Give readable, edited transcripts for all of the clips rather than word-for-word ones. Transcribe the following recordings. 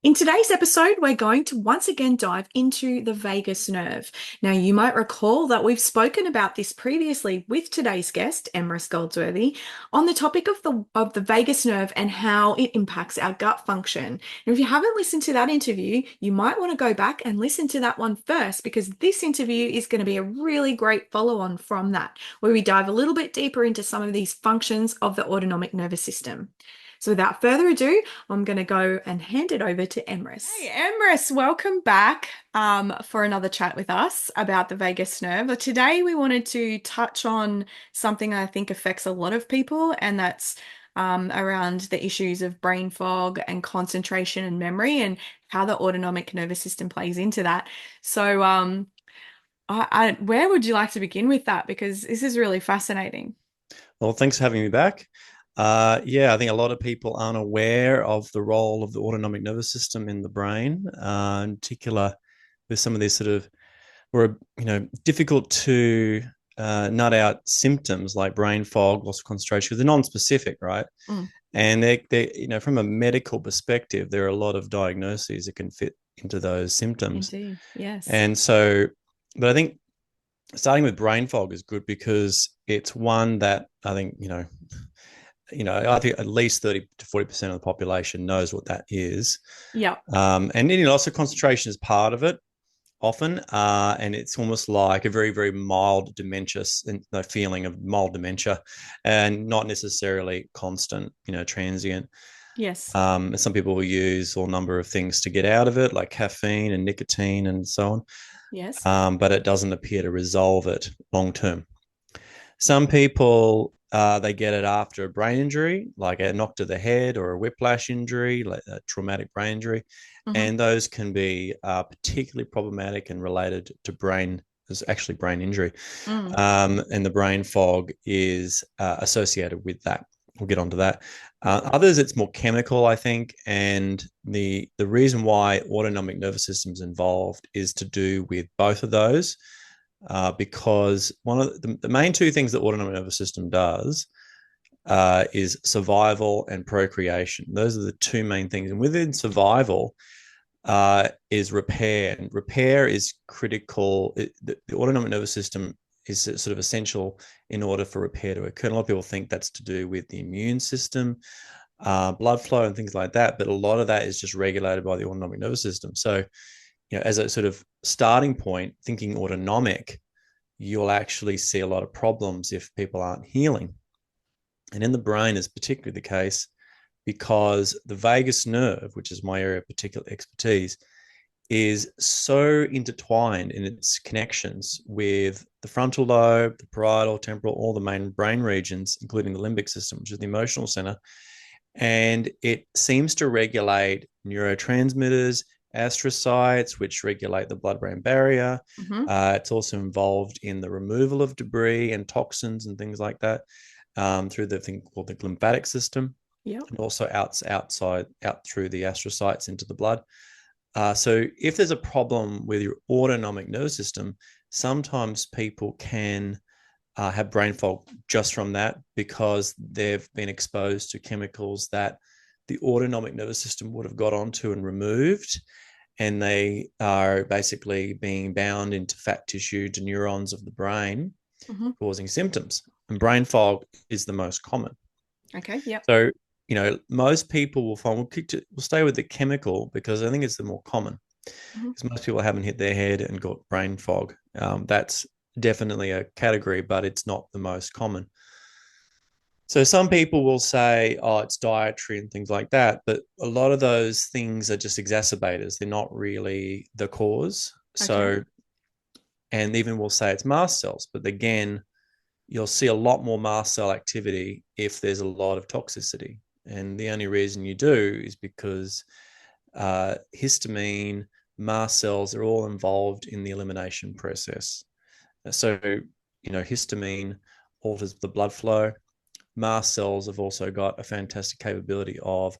In today's episode, we're going to once again dive into the vagus nerve. Now, you might recall that we've spoken about this previously with today's guest, Emrys Goldsworthy, on the topic of the vagus nerve and how it impacts our gut function. And if you haven't listened to that interview, you might want to go back and listen to that one first, because this interview is going to be a really great follow-on from that, where we dive a little bit deeper into some of these functions of the autonomic nervous system. So without further ado, I'm going to go and hand it over to Emrys. Hey, Emrys, welcome back for another chat with us about the vagus nerve. Today, we wanted to touch on something I think affects a lot of people, and that's around the issues of brain fog and concentration and memory, and how the autonomic nervous system plays into that. So, where would you like to begin with that? Because this is really fascinating. Well, thanks for having me back. I think a lot of people aren't aware of the role of the autonomic nervous system in the brain, in particular with some of these sort of more, difficult to nut out symptoms like brain fog, loss of concentration, because they're non-specific, right? Mm, And from a medical perspective, there are a lot of diagnoses that can fit into those symptoms. indeed. Yes. And so, but I think starting with brain fog is good because it's one that I think, I think at least 30 to 40% of the population knows what that is. Yeah. And also concentration is part of it often. And it's almost like a very, very mild dementia, feeling of mild dementia, and not necessarily constant, transient. Yes. Some people will use a number of things to get out of it, like caffeine and nicotine and so Yes. on. But it doesn't appear to resolve it long term. Some people they get it after a brain injury, like a knock to the head or a whiplash injury, like a traumatic brain injury, Hmm. and those can be particularly problematic and related to brain. There's actually brain injury, Mm. and the brain fog is associated with that. We'll get onto that. Others, it's more chemical, I think, and the reason why autonomic nervous system is involved is to do with both of those, because one of the main two things the autonomic nervous system does is survival and procreation. Those are the two main things. And within survival is repair. And repair is critical. The autonomic nervous system is sort of essential in order for repair to occur. And a lot of people think that's to do with the immune system, blood flow, and things like that. But a lot of that is just regulated by the autonomic nervous system. So, as a sort of starting point, thinking autonomic, you'll actually see a lot of problems if people aren't healing. And in the brain is particularly the case because the vagus nerve, which is my area of particular expertise, is so intertwined in its connections with the frontal lobe, the parietal, temporal, all the main brain regions, including the limbic system, which is the emotional center. And it seems to regulate neurotransmitters, astrocytes, which regulate the blood-brain barrier. Hmm. It's also involved in the removal of debris and toxins and things like that, through the thing called the glymphatic system, Yeah. and also out through the astrocytes into the blood. So if there's a problem with your autonomic nervous system, sometimes people can have brain fog just from that because they've been exposed to chemicals that the autonomic nervous system would have got onto and removed. And they are basically being bound into fat tissue, to neurons of the brain, Hmm. causing symptoms. And brain fog is the most common. Okay. Yep. So, most people will find, we'll stay with the chemical because I think it's the more common, Hmm. because most people haven't hit their head and got brain fog. That's definitely a category, but it's not the most common. So some people will say, oh, it's dietary and things like that, but a lot of those things are just exacerbators. They're not really the cause. Okay. So, and even we'll say it's mast cells, but again, you'll see a lot more mast cell activity if there's a lot of toxicity. And the only reason you do is because histamine, mast cells are all involved in the elimination process. So, histamine alters the blood flow. Mast cells have also got a fantastic capability of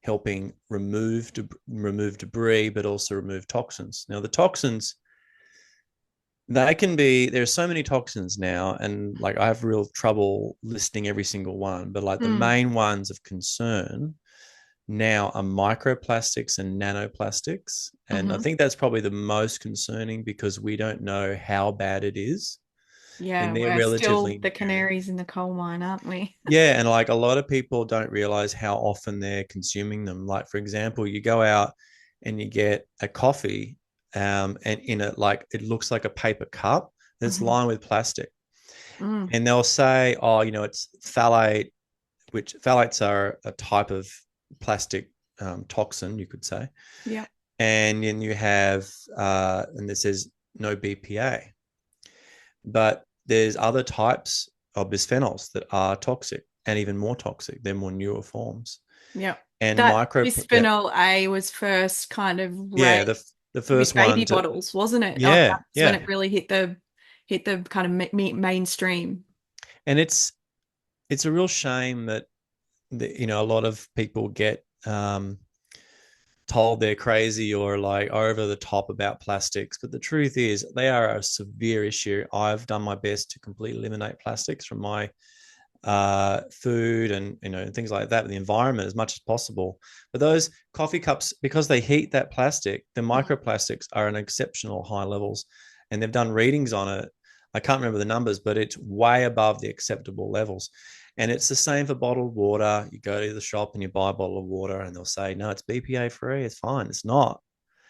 helping remove debris, but also remove toxins. Now, the toxins, they can be, there's so many toxins now, and like I have real trouble listing every single one, but like the Mm. main ones of concern now are microplastics and nanoplastics. And I Hmm. think that's probably the most concerning because we don't know how bad it is. Yeah, And they're we're still relatively the new. canaries in the coal mine, aren't we? Yeah, and like a lot of people don't realize how often they're consuming them. Like, for example, you go out and you get a coffee, and in it, like it looks like a paper cup that's Hmm. lined with plastic. Mm. And they'll say, oh, it's phthalate, which phthalates are a type of plastic toxin, you could say. Yeah. And then you have, and it says no BPA. But there's other types of bisphenols that are toxic and even more toxic. They're more newer forms. Yeah. And That yeah, bisphenol A was first kind of yeah, raised the with first one baby to, bottles, wasn't it? Like yeah, that's when it yeah. really hit the kind of mainstream. And it's a real shame that a lot of people get told they're crazy or like over the top about plastics, but the truth is they are a severe issue. I've done my best to completely eliminate plastics from my food and things like that, the environment as much as possible. But those coffee cups, because they heat that plastic, the Mm. microplastics are in exceptional high levels, and they've done readings on it. I can't remember the numbers, but it's way above the acceptable levels. And it's the same for bottled water. You go to the shop and you buy a bottle of water, and they'll say, no, it's BPA free. It's fine. It's not.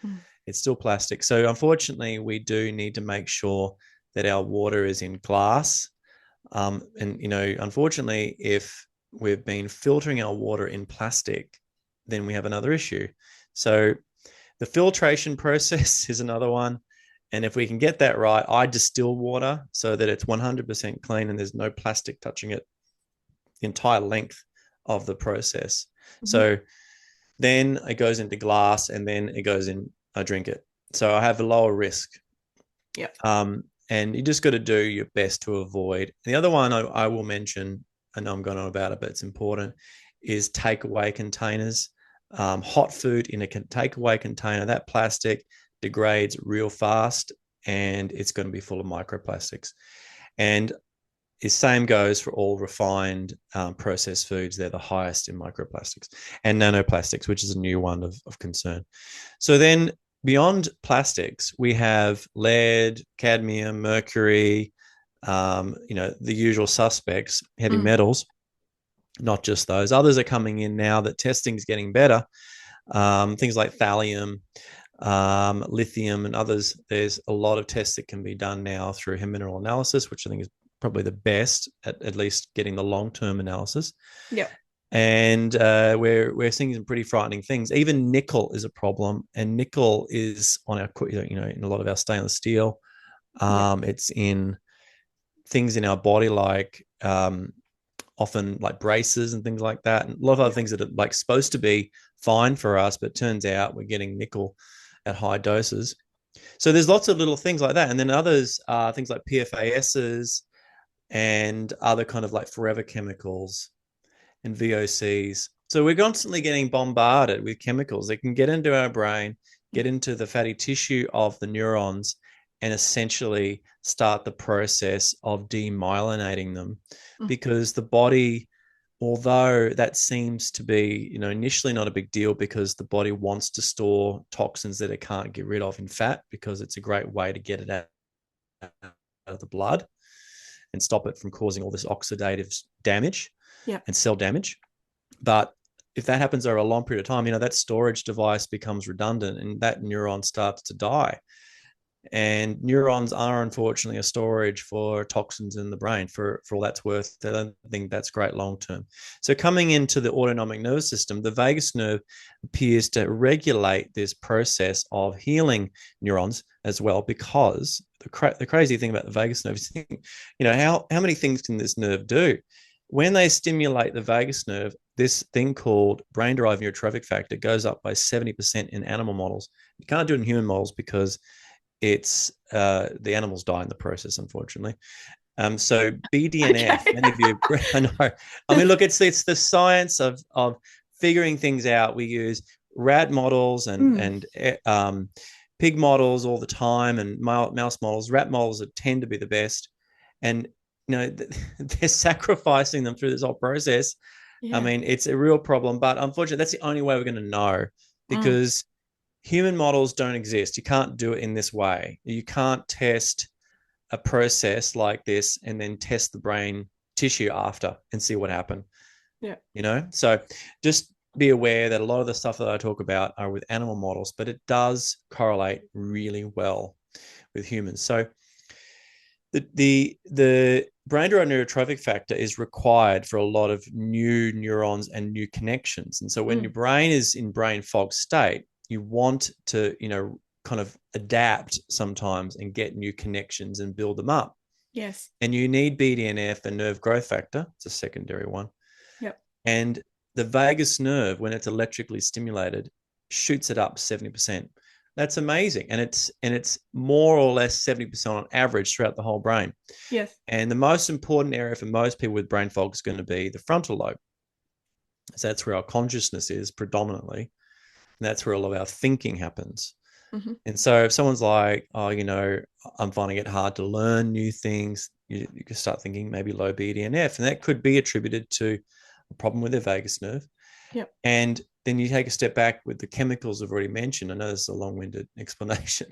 Mm. It's still plastic. So, unfortunately, we do need to make sure that our water is in glass. And, unfortunately, if we've been filtering our water in plastic, then we have another issue. So, the filtration process is another one. And if we can get that right, I distill water so that it's 100% clean and there's no plastic touching it the entire length of the process. Mhm. So then it goes into glass and then it goes in, I drink it. So I have a lower risk. Yeah. And you just got to do your best to avoid. The other one I will mention, I know I'm going on about it, but it's important, is takeaway containers. Hot food in a takeaway container, that plastic degrades real fast and it's going to be full of microplastics. And the same goes for all refined processed foods. They're the highest in microplastics and nanoplastics, which is a new one of concern. So then beyond plastics, we have lead, cadmium, mercury, the usual suspects, heavy Mm. metals, not just those. Others are coming in now that testing is getting better. Things like thallium, lithium, and others. There's a lot of tests that can be done now through mineral analysis, which I think is probably the best at least getting the long-term analysis. Yeah. And we're seeing some pretty frightening things. Even nickel is a problem, and nickel is on our in a lot of our stainless steel. Yeah. It's in things in our body like often like braces and things like that, and a lot of other Yeah. things that are like supposed to be fine for us, but turns out we're getting nickel at high doses. So there's lots of little things like that, and then others are things like PFASs and other kind of like forever chemicals and VOCs. So we're constantly getting bombarded with chemicals that can get into our brain, get into the fatty tissue of the neurons, and essentially start the process of demyelinating them. Mm. Because the body, although that seems to be, initially not a big deal because the body wants to store toxins that it can't get rid of in fat because it's a great way to get it out of the blood and stop it from causing all this oxidative damage Yeah. and cell damage. But if that happens over a long period of time, that storage device becomes redundant and that neuron starts to die. And neurons are unfortunately a storage for toxins in the brain for all that's worth. I don't think that's great long term. So coming into the autonomic nervous system, the vagus nerve appears to regulate this process of healing neurons as well, because the crazy thing about the vagus nerve is, how many things can this nerve do? When they stimulate the vagus nerve, this thing called brain-derived neurotrophic factor goes up by 70% in animal models. You can't do it in human models because it's the animals die in the process, unfortunately. So BDNF, Okay. many of you, I know. I mean, look, it's the science of figuring things out. We use rat models Mm. and pig models all the time, and mouse models. Rat models that tend to be the best, and they're sacrificing them through this whole process I Yeah. mean, it's a real problem, but unfortunately, that's the only way we're going to know Mm. because human models don't exist. You can't do it in this way. You can't test a process like this and then test the brain tissue after and see what happened. Yeah. So just be aware that a lot of the stuff that I talk about are with animal models, but it does correlate really well with humans. So the brain-derived neurotrophic factor is required for a lot of new neurons and new connections. And so when Mm. your brain is in brain fog state, you want to, kind of adapt sometimes and get new connections and build them up. Yes. And you need BDNF and nerve growth factor. It's a secondary one. Yep. And the vagus nerve, when it's electrically stimulated, shoots it up 70%. That's amazing. And it's more or less 70% on average throughout the whole brain. Yes. And the most important area for most people with brain fog is going to be the frontal lobe. So that's where our consciousness is predominantly. And that's where a lot of our thinking happens. Hmm. And so if someone's like, oh, I'm finding it hard to learn new things, you can start thinking maybe low BDNF. And that could be attributed to a problem with their vagus nerve. Yep. And then you take a step back with the chemicals I've already mentioned. I know this is a long-winded explanation,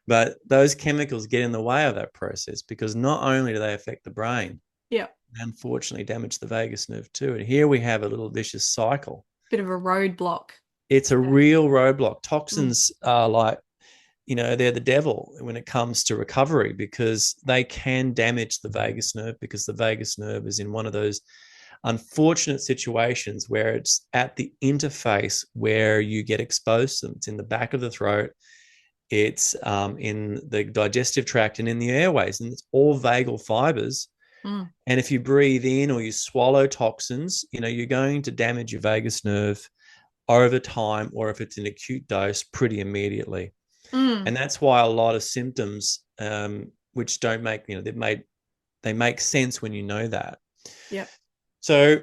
but those chemicals get in the way of that process because not only do they affect the brain, Yep. they unfortunately damage the vagus nerve too. And here we have a little vicious cycle. Bit of a roadblock. It's a Yeah. real roadblock. Mm. Toxins are like, they're the devil when it comes to recovery because they can damage the vagus nerve because the vagus nerve is in one of those unfortunate situations where it's at the interface where you get exposed to them. It's in the back of the throat, it's in the digestive tract and in the airways, and it's all vagal fibers. Mm. And if you breathe in or you swallow toxins, you're going to damage your vagus nerve over time, or if it's an acute dose, pretty immediately. Mm. And that's why a lot of symptoms, which don't make, they make sense when you know that. Yep. So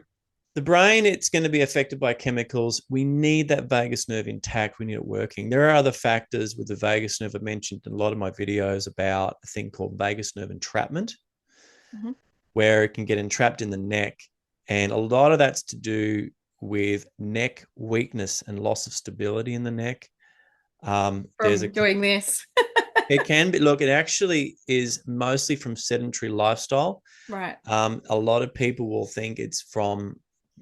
the brain, it's going to be affected by chemicals. We need that vagus nerve intact. We need it working. There are other factors with the vagus nerve. I mentioned in a lot of my videos about a thing called vagus nerve entrapment, Mm-hmm. where it can get entrapped in the neck. And a lot of that's to do with neck weakness and loss of stability in the neck. There's From doing this. It can be, look, it actually is mostly from sedentary lifestyle. Right. A lot of people will think it's from,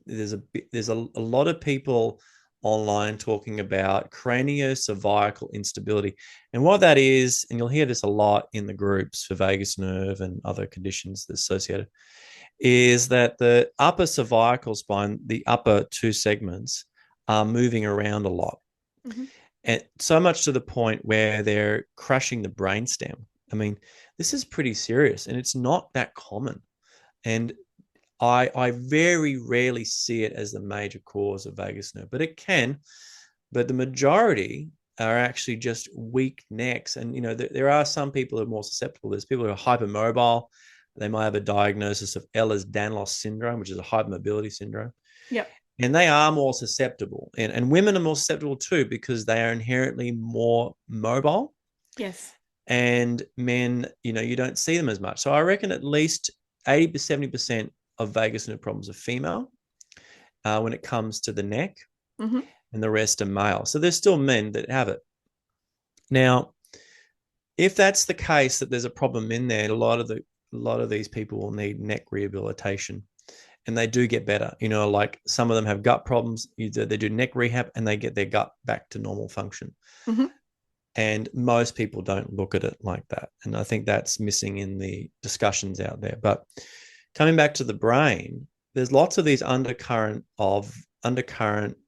there's a lot of people online talking about craniocervical instability. And what that is, and you'll hear this a lot in the groups for vagus nerve and other conditions associated, is that the upper cervical spine, the upper two segments, are moving around a lot. Mm-hmm. And so much to the point where they're crushing the brainstem. I mean, this is pretty serious and it's not that common. And I very rarely see it as the major cause of vagus nerve, but it can. But the majority are actually just weak necks. And, there are some people who are more susceptible. There's people who are hypermobile. They might have a diagnosis of Ehlers-Danlos syndrome, which is a hypermobility syndrome. Yep. And they are more susceptible. And women are more susceptible too because they are inherently more mobile. Yes. And men, you don't see them as much. So I reckon at least 80 to 70% of vagus nerve problems are female when it comes to the neck, Mm-hmm. and the rest are male. So there's still men that have it. Now, if that's the case, that there's a problem in there, a lot of these people will need neck rehabilitation. And they do get better. Like some of them have gut problems. They do neck rehab and they get their gut back to normal function. Mm-hmm. And most people don't look at it like that. And I think that's missing in the discussions out there. But coming back to the brain, there's lots of these undercurrent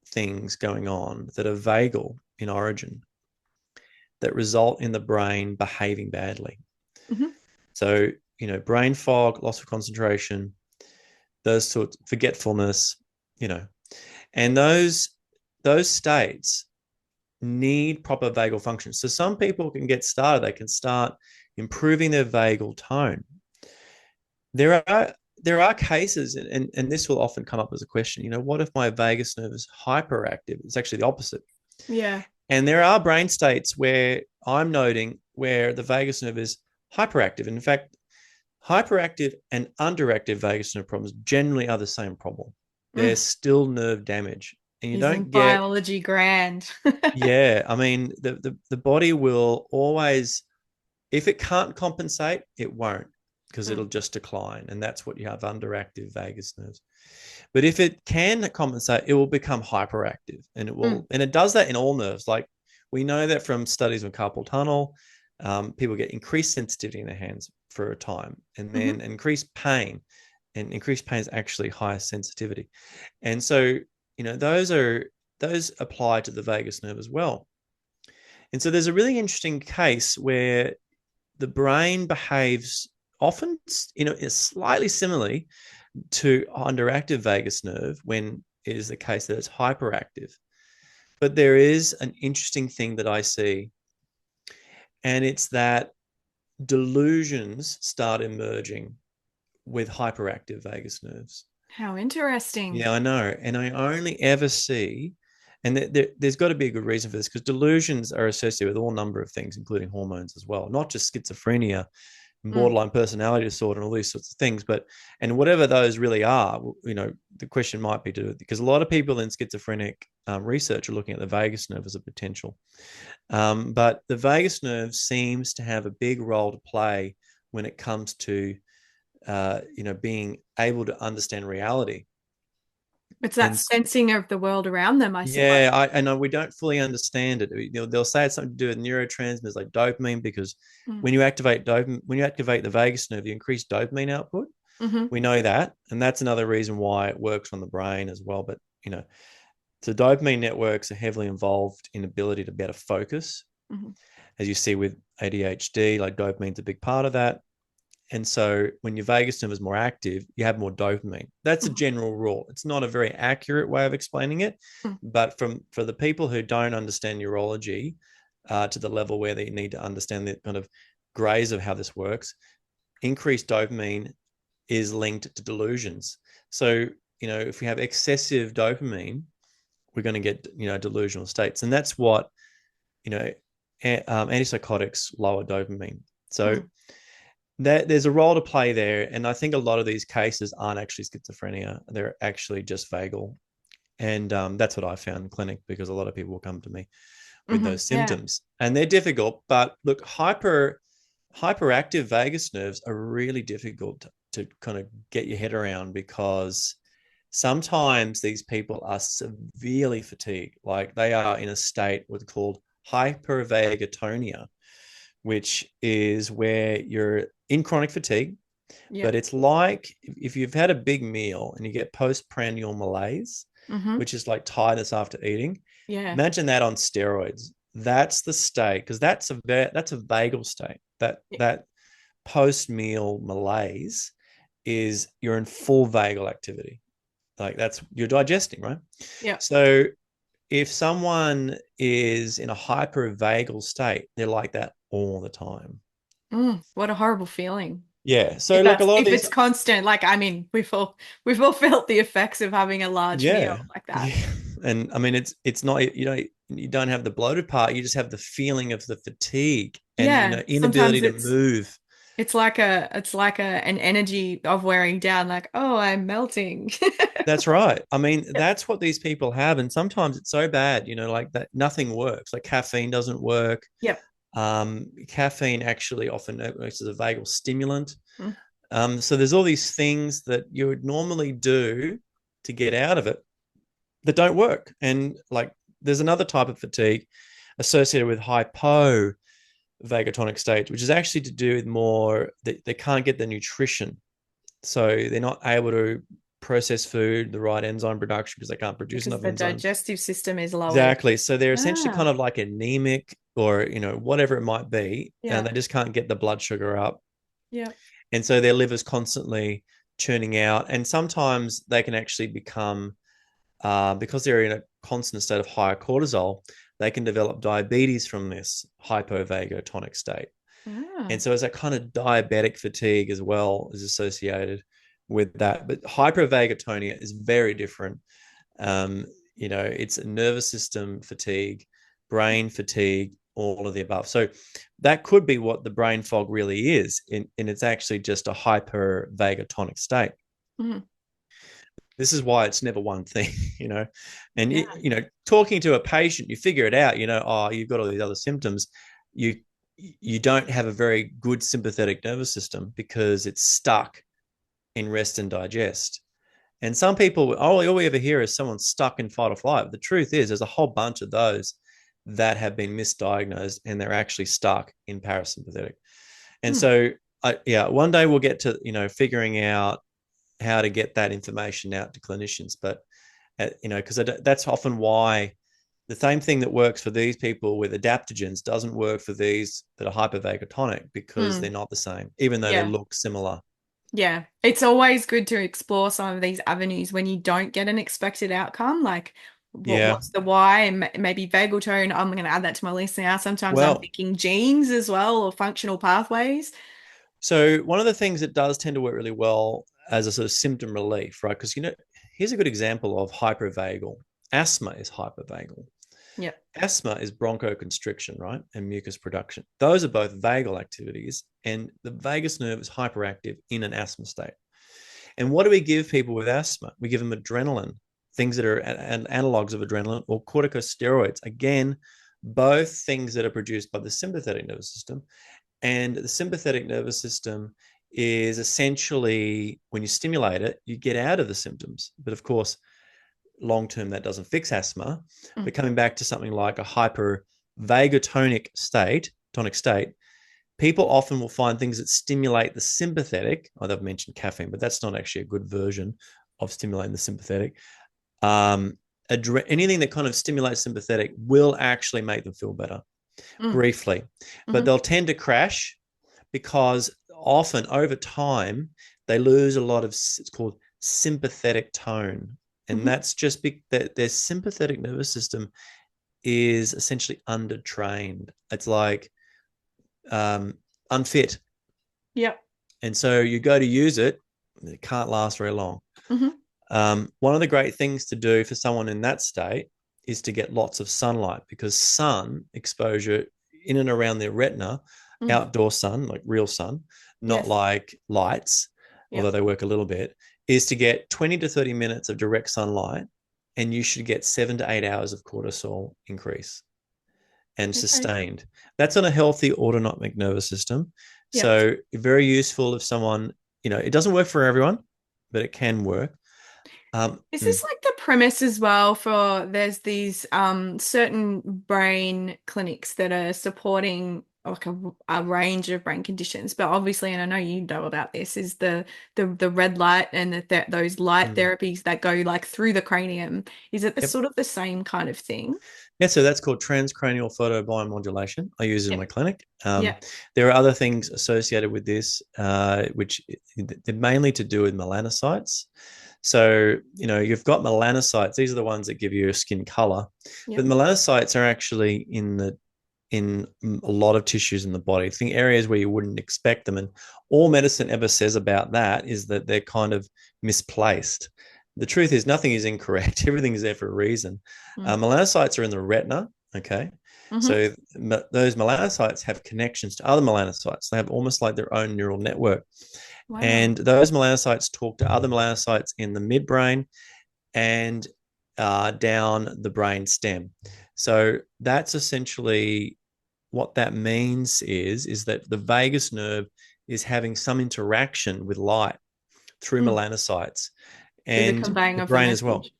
things going on that are vagal in origin that result in the brain behaving badly. Mm-hmm. So, brain fog, loss of concentration, those sorts, forgetfulness, and those states need proper vagal function. So some people can get started. They can start improving their vagal tone. There are cases, and this will often come up as a question. What if my vagus nerve is hyperactive? It's actually the opposite. Yeah. And there are brain states where I'm noting where the vagus nerve is hyperactive. In fact, hyperactive and underactive vagus nerve problems generally are the same problem. Mm. there's still nerve damage. And you don't Isn't get, biology grand? yeah, I mean, the body will always, if it can't compensate, it won't, because Mm, it'll just decline. And that's what you have underactive vagus nerves. But if it can compensate, it will become hyperactive, and mm, it does that in all nerves. Like, we know that from studies with carpal tunnel, people get increased sensitivity in their hands for a time, and mhm. then increased pain, and increased pain is actually higher sensitivity. And so, those apply to the vagus nerve as well. And so there's a really interesting case where the brain behaves often, slightly similarly to underactive vagus nerve when it is the case that it's hyperactive. But there is an interesting thing that I see, and it's that delusions start emerging with hyperactive vagus nerves. How interesting. Yeah, I know. And I only ever see, and there's got to be a good reason for this, because delusions are associated with all number of things, including hormones as well, not just schizophrenia and Mm, borderline personality disorder and all these sorts of things. But, and whatever those really are, the question might be to, because a lot of people in schizophrenic research are looking at the vagus nerve as a potential. But the vagus nerve seems to have a big role to play when it comes to, being able to understand reality. it's that And sensing of the world around them, I suppose. yeah, I know we don't fully understand it. They'll say it's something to do with neurotransmitters like dopamine, because Mm, when you activate the vagus nerve, you increase dopamine output. mhm, We know that, and that's another reason why it works on the brain as well. But so dopamine networks are heavily involved in ability to better focus, mhm, as you see with ADHD. Like, dopamine's a big part of that. And so when your vagus nerve is more active, you have more dopamine. That's a mhm, general rule. It's not a very accurate way of explaining it, mm. but for the people who don't understand neurology to the level where they need to understand the kind of grays of how this works, increased dopamine is linked to delusions. So, if we have excessive dopamine, we're going to get, delusional states. And that's what, antipsychotics lower dopamine. So Mm. there's a role to play there. And I think a lot of these cases aren't actually schizophrenia. They're actually just vagal. And that's what I found in clinic, because a lot of people will come to me with Mhm. those Yeah. symptoms. And they're difficult. But look, hyperactive vagus nerves are really difficult to kind of get your head around, because sometimes these people are severely fatigued. Like, they are in a state what's called hypervagatonia, which is where you're in chronic fatigue. Yeah. But it's like if you've had a big meal and you get postprandial malaise, Mhm. which is like tiredness after eating. Yeah. Imagine that on steroids. That's the state, because that's a vagal state. That Yeah. that post meal malaise is you're in full vagal activity. Like, that's, you're digesting, right? Yeah. So if someone is in a hypervagal state, they're like that all the time. Mm, what a horrible feeling. Yeah. So like a lot of If these, it's constant, like I mean, we've all felt the effects of having a large meal yeah, like that. yeah. And I mean, it's not, you don't have the bloated part. You just have the feeling of the fatigue and, Yeah. inability Sometimes to move. it's like an energy of wearing down, like, oh, I'm melting. That's right. I mean, Yep. that's what these people have. And sometimes it's so bad, like that nothing works. Like, caffeine doesn't work. Yep. Caffeine actually often works as a vagal stimulant. Mm. So there's all these things that you would normally do to get out of it that don't work. And like, there's another type of fatigue associated with hypovagotonic state, which is actually to do with more that they can't get the nutrition. So they're not able to process food, the right enzyme production, because they can't produce Because enough the enzymes. digestive system is lowered. Exactly. So they're essentially Ah, kind of like anemic, or, whatever it might be, and yeah. they just can't get the blood sugar up. Yeah. And so their liver's constantly churning out. And sometimes they can actually become, because they're in a constant state of higher cortisol, they can develop diabetes from this hypovagotonic state. And Ah. so, as that kind of diabetic fatigue as well is associated with that. But hypervagatonia is very different. It's a nervous system fatigue, brain fatigue, all of the above. So that could be what the brain fog really is, and it's actually just a hypervagotonic state. Mhm. This is why it's never one thing, you know. And Yeah. talking to a patient, you figure it out. Oh, you've got all these other symptoms. You you don't have a very good sympathetic nervous system because it's stuck in rest and digest. And some people, all we ever hear is someone stuck in fight or flight. But the truth is, there's a whole bunch of those that have been misdiagnosed and they're actually stuck in parasympathetic. And Hmm. so, yeah, one day we'll get to figuring out how to get that information out to clinicians. But because that's often why the same thing that works for these people with adaptogens doesn't work for these that are hypervagatonic because they're Hmm. not the same, even though they Yeah. look similar. Yeah. It's always good to explore some of these avenues when you don't get an expected outcome. Like, Yeah. what's the why? And maybe vagal tone. I'm going to add that to my list now. Sometimes I'm Well, thinking genes as well or functional pathways. so one of the things that does tend to work really well as a sort of symptom relief, right? Because here's a good example of hypervagal. Asthma is hypervagal. Yeah. Asthma is bronchoconstriction, right? And mucus production. Those are both vagal activities, and the vagus nerve is hyperactive in an asthma state. And what do we give people with asthma? We give them adrenaline, things that are analogs of adrenaline, or corticosteroids. Again, both things that are produced by the sympathetic nervous system. And the sympathetic nervous system is essentially, when you stimulate it, you get out of the symptoms. But of course, long term, that doesn't fix asthma. Mm. But coming back to something like a hypervagotonic state, tonic state, people often will find things that stimulate the sympathetic. Oh, they've mentioned caffeine, but that's not actually a good version of stimulating the sympathetic. Um, Anything that kind of stimulates sympathetic will actually make them feel better Mm. briefly, but Hmm. they'll tend to crash because often over time they lose a lot of, it's called sympathetic tone. And Hmm. that's just that their sympathetic nervous system is essentially undertrained. It's like unfit. Yep. And so you go to use it, it can't last very long. Hmm. One of the great things to do for someone in that state is to get lots of sunlight, because sun exposure in and around their retina, Mm. outdoor sun, like real sun, not Yes. like lights, although Yep. they work a little bit, is to get 20 to 30 minutes of direct sunlight, and you should get 7 to 8 hours of cortisol increase and Okay. sustained. That's on a healthy autonomic nervous system. Yep. So very useful if someone, it doesn't work for everyone, but it can work. Is this like the premise as well for there's these certain brain clinics that are supporting like a range of brain conditions, but obviously, and I know you know about this, is the red light and those light Mm. therapies that go like through the cranium. Is it the Yep. sort of the same kind of thing? Yeah, so that's called transcranial photobiomodulation. I use it in my Yep. clinic. Yep. There are other things associated with this, which they're mainly to do with melanocytes. So, you've got melanocytes. These are the ones that give you a skin color. But Yep. melanocytes are actually in a lot of tissues in the body. Think areas where you wouldn't expect them. And all medicine ever says about that is that they're kind of misplaced. The truth is, nothing is incorrect. Everything is there for a reason. Mm. Melanocytes are in the retina. Okay. Hmm. So those melanocytes have connections to other melanocytes. They have almost like their own neural network. Wow. And those melanocytes talk to other melanocytes in the midbrain and down the brain stem. So that's essentially what that means is that the vagus nerve is having some interaction with light through Mm. melanocytes Through the and conveying the of the brain as well. message.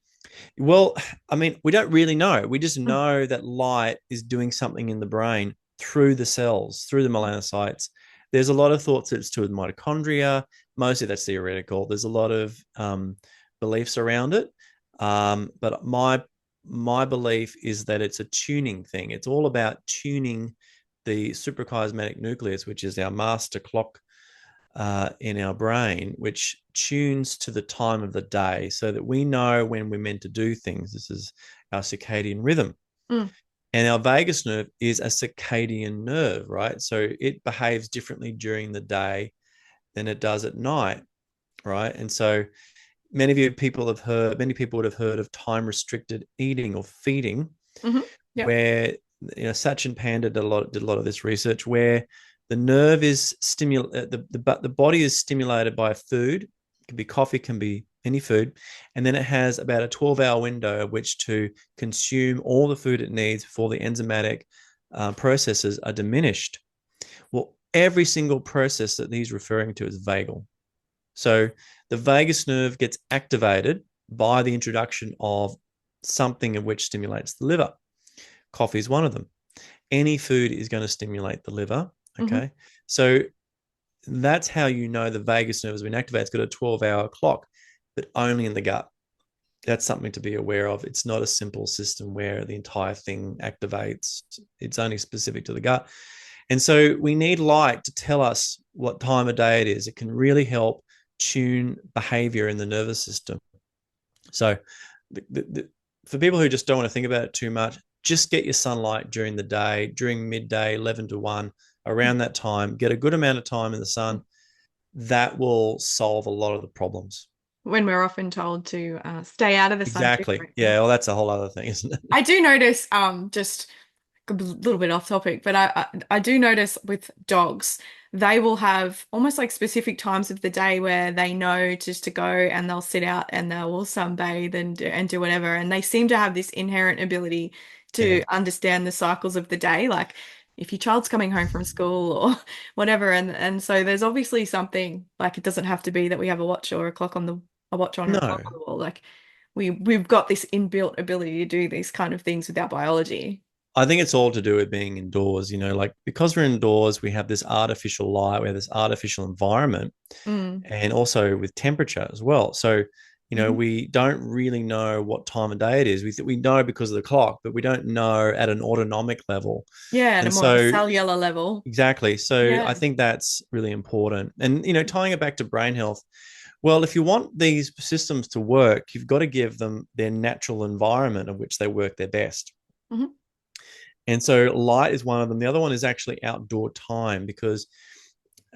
Well, I mean, we don't really know. We just Mm. know that light is doing something in the brain through the cells, through the melanocytes. There's a lot of thoughts that it's to do with mitochondria. Mostly that's theoretical. There's a lot of beliefs around it. But my belief is that it's a tuning thing. It's all about tuning the suprachiasmatic nucleus, which is our master clock in our brain, which tunes to the time of the day so that we know when we're meant to do things. This is our circadian rhythm. Mm. And our vagus nerve is a circadian nerve, right? So it behaves differently during the day than it does at night, right? And so many people would have heard of time restricted eating or feeding, Hmm. Yep. where Sachin Panda did a lot of this research, where the nerve is the body is stimulated by food. It can be coffee, can be any food, and then it has about a 12-hour window of which to consume all the food it needs before the enzymatic processes are diminished. Well, every single process that he's referring to is vagal. So the vagus nerve gets activated by the introduction of something of which stimulates the liver. Coffee is one of them. Any food is going to stimulate the liver. Okay. Mm-hmm. So that's how you know the vagus nerve has been activated. It's got a 12-hour clock, but only in the gut. That's something to be aware of. It's not a simple system where the entire thing activates. It's only specific to the gut. And so we need light to tell us what time of day it is. It can really help tune behavior in the nervous system. So for people who just don't want to think about it too much, just get your sunlight during the day, during midday, 11 to 1, around that time. Get a good amount of time in the sun. That will solve a lot of the problems. When we're often told to stay out of the sun too Exactly. frequently. Yeah, well, that's a whole other thing, isn't it? I do notice, just a little bit off topic, but I do notice with dogs, they will have almost like specific times of the day where they know just to go and they'll sit out and they will sunbathe and do whatever. And they seem to have this inherent ability Yeah. to understand the cycles of the day, like if your child's coming home from school or whatever. And so there's obviously something, like it doesn't have to be that we have a watch or a clock on a watch on or a clock No, on the wall. Like we've got this inbuilt ability to do these kind of things with our biology. I think it's all to do with being indoors, like because we're indoors, we have this artificial light, we have this artificial environment, Mm. and also with temperature as well. So, Mhm. we don't really know what time of day it is. We know because of the clock, but we don't know at an autonomic level. Yeah, at a And more of a so, cellular level. exactly. So, I Yeah. think that's really important. And, tying it back to brain health, well, if you want these systems to work, you've got to give them their natural environment of which they work their best. Mhm. And so light is one of them. The other one is actually outdoor time because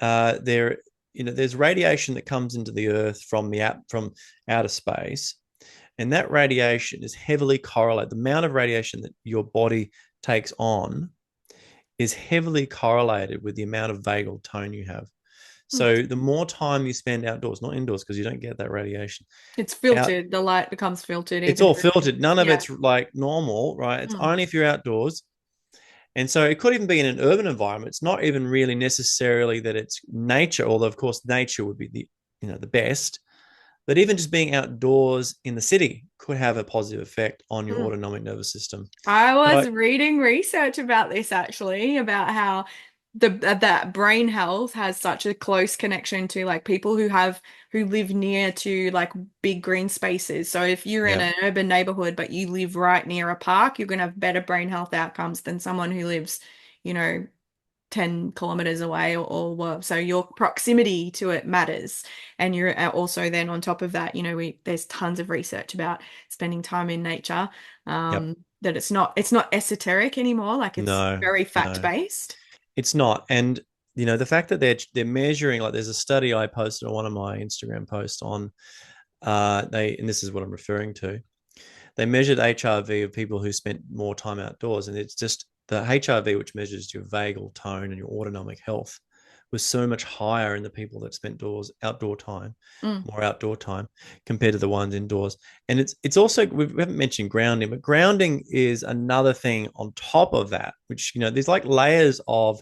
there's radiation that comes into the earth from from outer space, and that radiation is heavily correlated. The amount of radiation that your body takes on is heavily correlated with the amount of vagal tone you have. Mm. So the more time you spend outdoors, not indoors, because you don't get that radiation It's out, filtered. The light becomes filtered, it's even all if it's, filtered. None of yeah. it's like normal, right? It's Mm. only if you're outdoors. And so it could even be in an urban environment. It's not even really necessarily that it's nature, although of course nature would be the best. But even just being outdoors in the city could have a positive effect on your Mm. autonomic nervous system. I So was reading research about this actually, about how that brain health has such a close connection to like people who live near to like big green spaces. So if you're in yeah, an urban neighborhood but you live right near a park, you're going to have better brain health outcomes than someone who lives, you know, 10 kilometers away or more. So your proximity to it matters. And you're also then on top of that, there's tons of research about spending time in nature, yep, that it's not esoteric anymore. Like it's no, very fact no, based. it's not. And the fact that they're measuring, like there's a study I posted on one of my Instagram posts on and this is what I'm referring to. They measured HRV of people who spent more time outdoors, and it's just the HRV, which measures your vagal tone and your autonomic health, was so much higher in the people that spent Mm, more outdoor time, compared to the ones indoors. And it's also, we haven't mentioned grounding, but grounding is another thing on top of that, which there's like layers of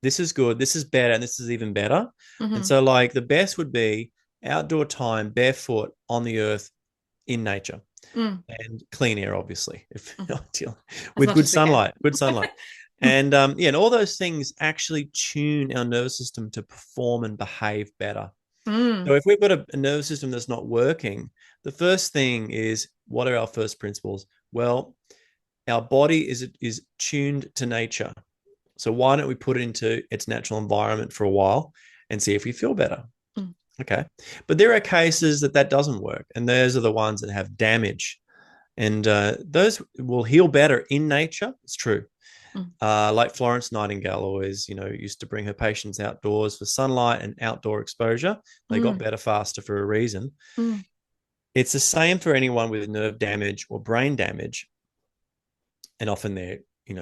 this is good, this is better, and this is even better. And hmm so, like the best would be outdoor time, barefoot on the earth in nature mm, and clean air, obviously, if mm. ideal, As with much good as we can. sunlight, and and all those things actually tune our nervous system to perform and behave better. Mm, So if we've got a nervous system that's not working, the first thing is, what are our first principles? Well, our body is tuned to nature. So why don't we put it into its natural environment for a while and see if we feel better? mm, Okay. But there are cases that doesn't work. And those are the ones that have damage. And those will heal better in nature. It's true. mm, Like Florence Nightingale always, used to bring her patients outdoors for sunlight and outdoor exposure. They got mm, better faster for a reason. mm, It's the same for anyone with nerve damage or brain damage. And often they're,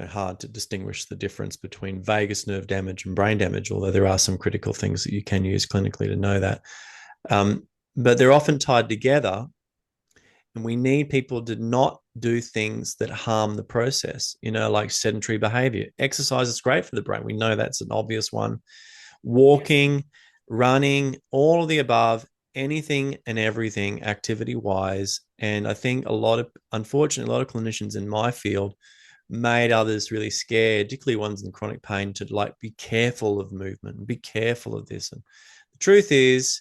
hard to distinguish the difference between vagus nerve damage and brain damage, although there are some critical things that you can use clinically to know that. Um, but they're often tied together. And we need people to not do things that harm the process, like sedentary behavior. Exercise is great for the brain. We know that's an obvious one. Yes. Walking, running, all of the above, anything and everything activity wise. And I think unfortunately, a lot of clinicians in my field made others really scared, particularly ones in chronic pain, to like be careful of movement and be careful of this. And the truth is,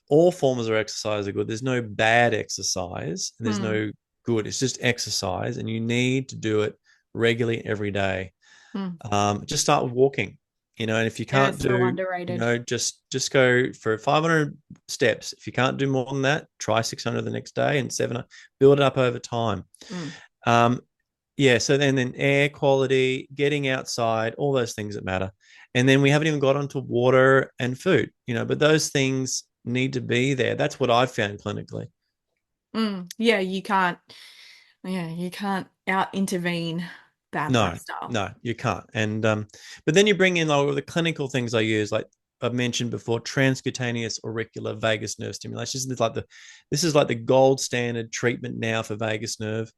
all forms of exercise are good. There's no bad exercise and there's Mm, no good. It's just exercise, and you need to do it regularly every day. mm. Just start with walking, and if you Yeah, can't it's so do, underrated. just go for 500 steps. If you can't do more than that, try 600 the next day and 700. Build it up over time. Mm. Um, yeah. So then air quality, getting outside, all those things that matter. And then we haven't even got onto water and food, but those things need to be there. That's what I've found clinically. Mm. Yeah, you can't. Yeah, you can't out intervene bad No, lifestyle. no, you can't. And but then you bring in all the clinical things I use, like I've mentioned before, transcutaneous auricular vagus nerve stimulation. This is like the gold standard treatment now for vagus nerve.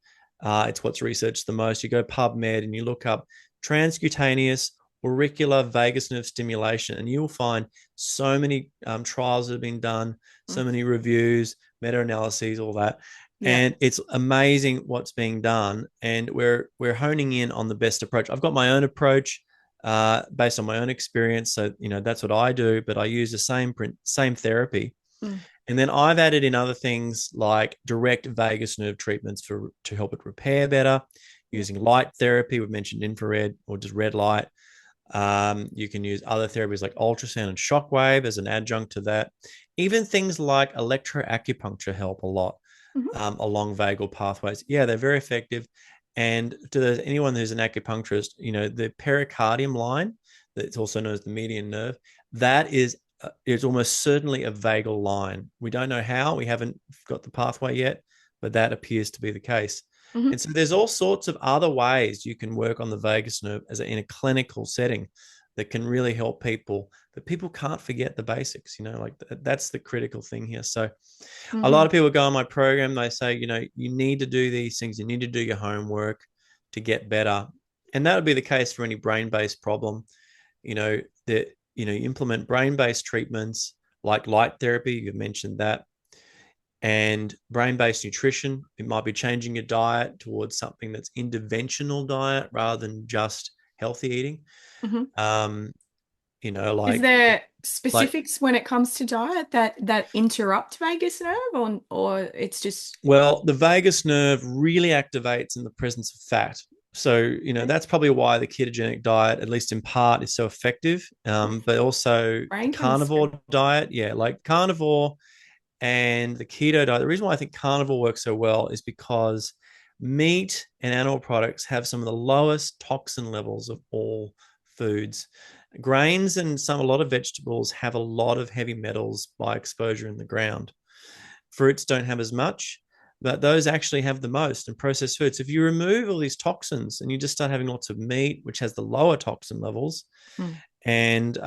It's what's researched the most. You go PubMed and you look up transcutaneous auricular vagus nerve stimulation, and you'll find so many trials that have been done, so Mm. many reviews, meta-analyses, all that. Yeah. And it's amazing what's being done, and we're honing in on the best approach. I've got my own approach based on my own experience, so that's what I do, but I use the same therapy. Mm. And then I've added in other things like direct vagus nerve treatments to help it repair better, Yeah. using light therapy. We've mentioned infrared or just red light. You can use other therapies like ultrasound and shockwave as an adjunct to that. Even things like electroacupuncture help a lot Mhm. along vagal pathways. Yeah, they're very effective. And to anyone who's an acupuncturist, the pericardium line, that's also known as the median nerve, that is almost certainly a vagal line. We don't know how, we haven't got the pathway yet, but that appears to be the case. Mhm. And so there's all sorts of other ways you can work on the vagus nerve in a clinical setting that can really help people. But people can't forget the basics, like that's the critical thing here. So a lot Mhm. of people go on my program, they say, you need to do these things, you need to do your homework to get better. And that would be the case for any brain-based problem. That you implement brain-based treatments like light therapy, you've mentioned that, and brain-based nutrition. It might be changing your diet towards something that's interventional diet rather than just healthy eating. Mhm. Um, Is like there like specifics when it comes to diet that interrupt vagus nerve, or it's just Well, the vagus nerve really activates in the presence of fat. So, okay, that's probably why the ketogenic diet, at least in part, is so effective. But also the brain chemistry? carnivore diet, yeah, like carnivore and the keto diet. The reason why I think carnivore works so well is because meat and animal products have some of the lowest toxin levels of all foods. Grains and a lot of vegetables have a lot of heavy metals by exposure in the ground. Fruits don't have as much, but those actually have the most in processed foods. If you remove all these toxins and you just start having lots of meat, which has the lower toxin levels, Mm. and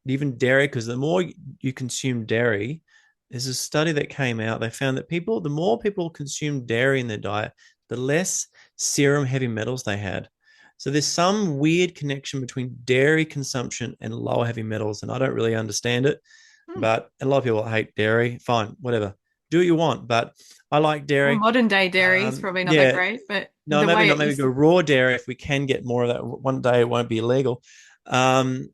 even dairy, because the more you consume dairy, there's a study that came out. They found that the more people consume dairy in their diet, the less serum heavy metals they had. So there's some weird connection between dairy consumption and lower heavy metals, and I don't really understand it. Mm. But a lot of people hate dairy. Fine, whatever. Do what you want. But I like Well, dairy. modern day dairy is probably not that Yeah. great, but No, the maybe way not. it Maybe used go to. raw dairy if we can get more of that. One day it won't be illegal. Um,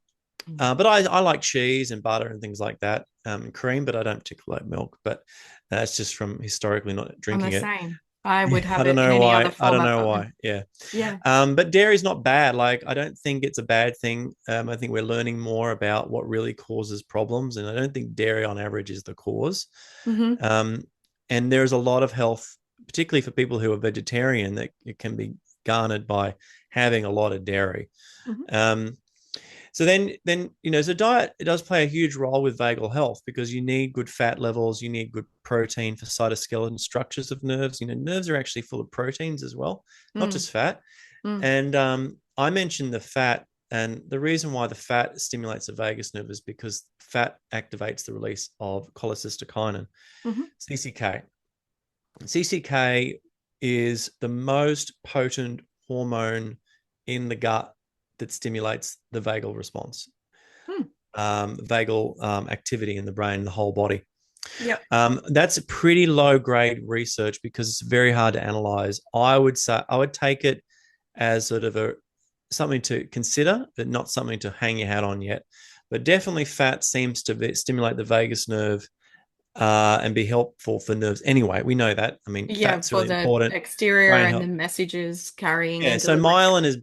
Mm. but I like cheese and butter and things like that, cream, but I don't particularly like milk. But that's just from historically not I'm the drinking it. same. I Yeah, would I have don't it in know any other why. I don't format know but milk. why. Yeah. Yeah. But dairy's not bad. Like, I don't think it's a bad thing. I think we're learning more about what really causes problems. And I don't think dairy on average is the cause. Hmm. Um, and there's a lot of health, particularly for people who are vegetarian, that it can be garnered by having a lot of dairy. Hmm. Um, so so diet, it does play a huge role with vagal health, because you need good fat levels, you need good protein for cytoskeleton structures of nerves. Nerves are actually full of proteins as well, not Mm. just fat. Mm. And I mentioned the fat And the reason why the fat stimulates the vagus nerve is because fat activates the release of cholecystokinin, Hmm. CCK. CCK is the most potent hormone in the gut that stimulates the vagal response, Hmm. vagal activity in the brain, the whole body. Yep. That's a pretty low grade research because it's very hard to analyze. I would say I would take it as sort of a something to consider, but not something to hang your hat on yet. But definitely, fat seems to stimulate the vagus nerve and be helpful for nerves. Anyway, we know that. I mean, Yeah, fat's for really the important. exterior Brain and the health. messages carrying Yeah, and so delivering. myelin is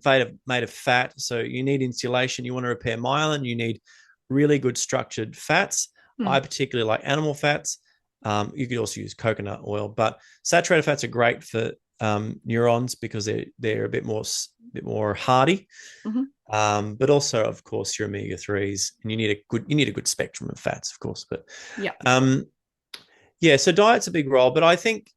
made of fat. So you need insulation. You want to repair myelin, you need really good structured fats. Hmm. I particularly like animal fats. You could also use coconut oil, but saturated fats are great for neurons because they're a bit more hardy. Hmm. But also, of course, your omega threes, and you need a good spectrum of fats, of course. But Yeah. um, yeah, so diet's a big role, but I think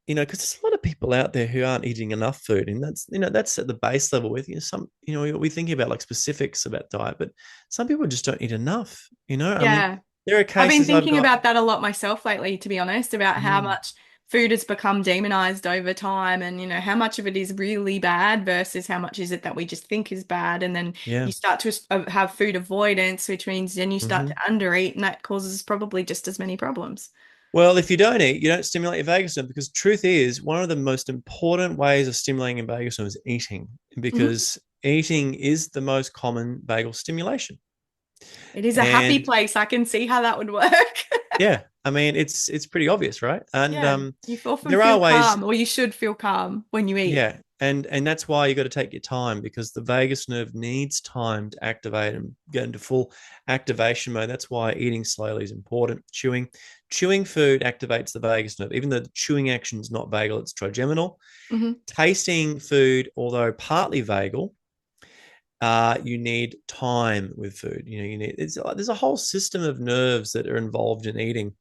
because there's a lot of people out there who aren't eating enough food, and that's at the base level with some, we're thinking about like specifics about diet, but some people just don't eat enough. I mean, Yeah. there are I've been cases I've thinking got. about that a lot myself lately, to be honest, about how Mm, much food has become demonized over time and, how much of it is really bad versus how much is it that we just think is bad. And then yeah. you start to have food avoidance, which means then you start to Hmm. undereat, and that causes probably just as many problems. Well, if you don't eat, you don't stimulate your vagus nerve because truth is one of the most important ways of stimulating your vagus nerve is eating Hmm. because eating is the most common vagal stimulation. It is a happy And place. I can see how that would work. yeah, I mean it's pretty obvious, right? And Yeah. You often there are feel ways. calm, or you should feel calm when you eat. Yeah, and that's why you got to take your time because the vagus nerve needs time to activate and get into full activation mode. That's why eating slowly is important. Chewing food activates the vagus nerve, even though the chewing action is not vagal, it's trigeminal. Hmm. Tasting food, although partly vagal, you need time with food. You need there's a whole system of nerves that are involved in eating,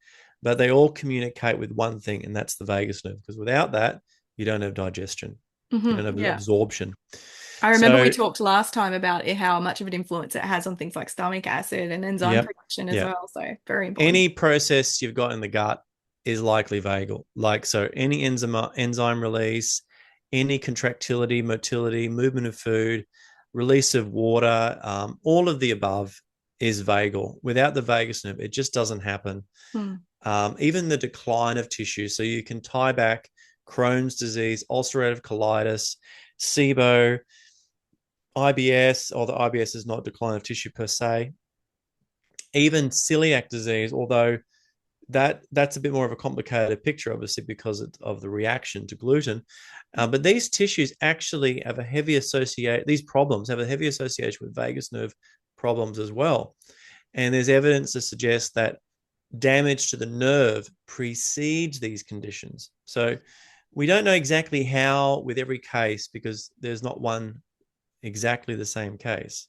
but they all communicate with one thing, and that's the vagus nerve. Because without that, you don't have digestion, you Hmm. don't have Yeah. absorption. I remember we So, talked last time about how much of an influence it has on things like stomach acid and enzyme yep, production as yeah. well. So very important. Any process you've got in the gut is likely vagal. Like so, any enzyme release, any contractility, motility, movement of food, release of water, all of the above is vagal. Without the vagus nerve, it just doesn't happen. Hmm. Even the decline of tissue. So you can tie back Crohn's disease, ulcerative colitis, SIBO, IBS, although IBS is not decline of tissue per se. Even celiac disease, although that's a bit more of a complicated picture, obviously, because of the reaction to gluten. But these tissues actually have a heavy associate. These problems have a heavy association with vagus nerve problems as well. And there's evidence to suggest that damage to the nerve precedes these conditions. So we don't know exactly how with every case because there's not one exactly the same case.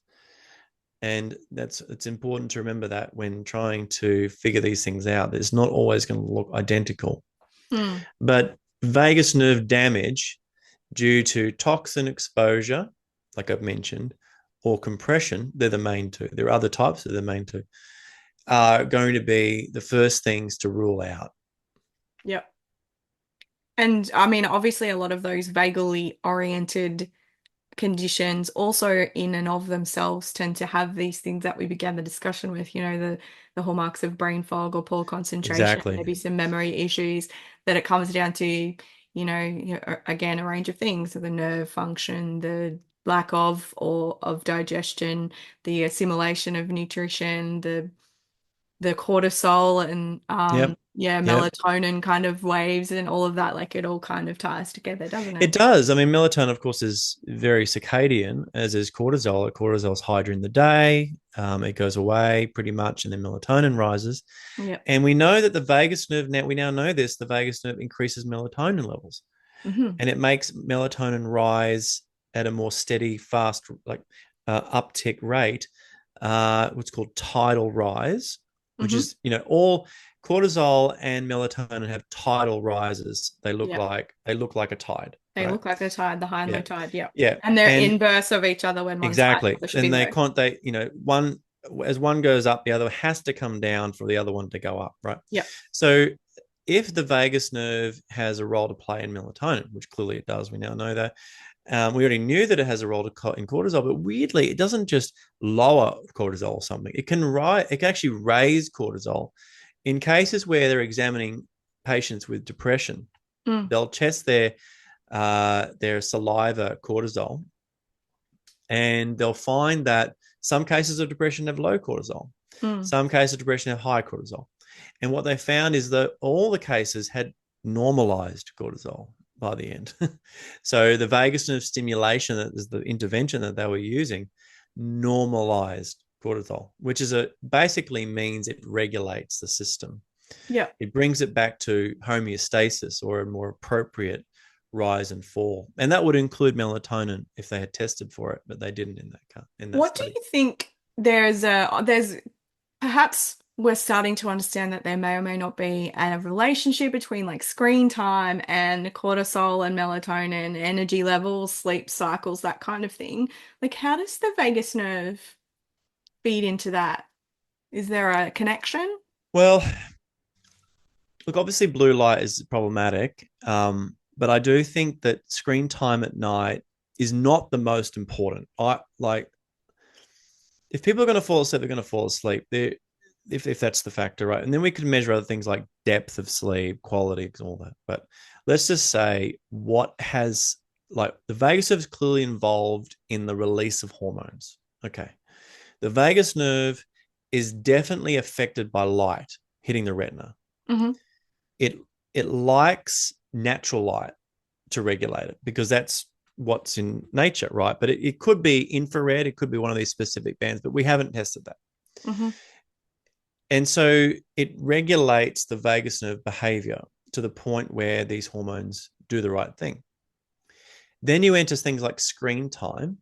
And it's important to remember that when trying to figure these things out, it's not always going to look identical. Hmm. But vagus nerve damage due to toxin exposure, like I've mentioned, or compression, they're the main two. There are other types, they're the main two, are going to be the first things to rule out. Yep. And I mean, obviously, a lot of those vagally oriented conditions also in and of themselves tend to have these things that we began the discussion with, the hallmarks of brain fog or poor concentration, Exactly. maybe some memory issues, that it comes down to, again, a range of things, so the nerve function, the lack of or of digestion, the assimilation of nutrition, the cortisol and Yep. yeah, Yep. melatonin kind of waves and all of that, like it all kind of ties together, doesn't it? It does. I mean, melatonin, of course, is very circadian, as is cortisol. Cortisol is high during the day. It goes away pretty much, and then melatonin rises. Yep. And we know that the vagus nerve, now we now know this, the vagus nerve increases melatonin levels, Hmm. and it makes melatonin rise at a more steady, fast, like uptick rate, what's called tidal rise, which Hmm. is, all cortisol and melatonin have tidal rises. They look Yep. like a tide. They right? look like they're tired, the high and low Yeah, tide. Yeah. yeah, And they're and inverse of each other when one's high, exactly. the other should be And low. one as one goes up, the other has to come down for the other one to go up, right? Yeah. So if the vagus nerve has a role to play in melatonin, which clearly it does, we now know that. We already knew that it has a role in cortisol, but weirdly, it doesn't just lower cortisol or something. It can actually raise cortisol. In cases where they're examining patients with depression, Mm, they'll test their saliva cortisol, and they'll find that some cases of depression have low cortisol, mm. some cases of depression have high cortisol. And what they found is that all the cases had normalized cortisol by the end. So the vagus nerve stimulation, that is the intervention that they were using, normalized cortisol, which basically means it regulates the system. Yeah. It brings it back to homeostasis, or a more appropriate rise and fall. And that would include melatonin if they had tested for it, but they didn't in that What do study. you think there's perhaps we're starting to understand that there may or may not be a relationship between like screen time and cortisol and melatonin, energy levels, sleep cycles, that kind of thing. Like, how does the vagus nerve feed into that? Is there a connection? Well, look, obviously blue light is problematic, but I do think that screen time at night is not the most important. I like if people are going to fall asleep, they're going to fall asleep. If that's the factor, right? And then we could measure other things like depth of sleep, quality, all that. But let's just say the vagus nerve is clearly involved in the release of hormones. Okay. The vagus nerve is definitely affected by light hitting the retina. Hmm. It it likes natural light to regulate it because that's what's in nature, right? But it could be infrared, it could be one of these specific bands, but we haven't tested that. Hmm. And so it regulates the vagus nerve behavior to the point where these hormones do the right thing. Then you enter things like screen time.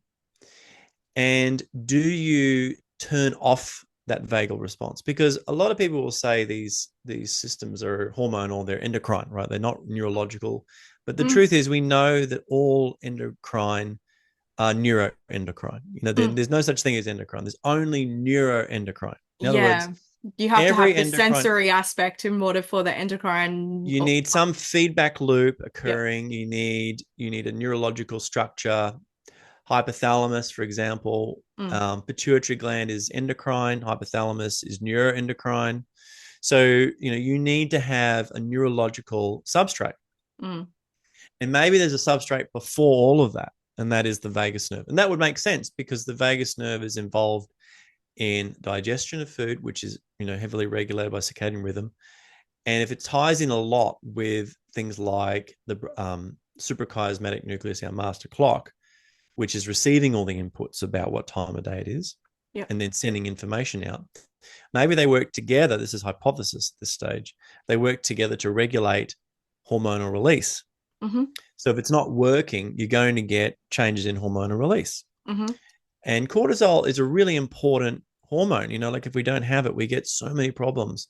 And do you turn off that vagal response? Because a lot of people will say these systems are hormonal, they're endocrine, right? They're not neurological. But the Mm, truth is, we know that all endocrine are neuroendocrine. mm. There's no such thing as endocrine. There's only neuroendocrine. In other words, Yeah. You have to every have the endocrine, sensory aspect in order for the endocrine. you need some feedback loop Yeah. occurring. You need a neurological structure. Hypothalamus, for example, Mm, pituitary gland is endocrine, hypothalamus is neuroendocrine. So, you need to have a neurological substrate. mm. And maybe there's a substrate before all of that, and that is the vagus nerve. And that would make sense because the vagus nerve is involved in digestion of food, which is, heavily regulated by circadian rhythm. And if it ties in a lot with things like the suprachiasmatic nucleus, our master clock, which is receiving all the inputs about what time of day it is, Yeah. and then sending information out. Maybe they work together. This is hypothesis at this stage. They work together to regulate hormonal release. Hmm. So if it's not working, you're going to get changes in hormonal release. Hmm. And cortisol is a really important hormone. Like if we don't have it, we get so many problems.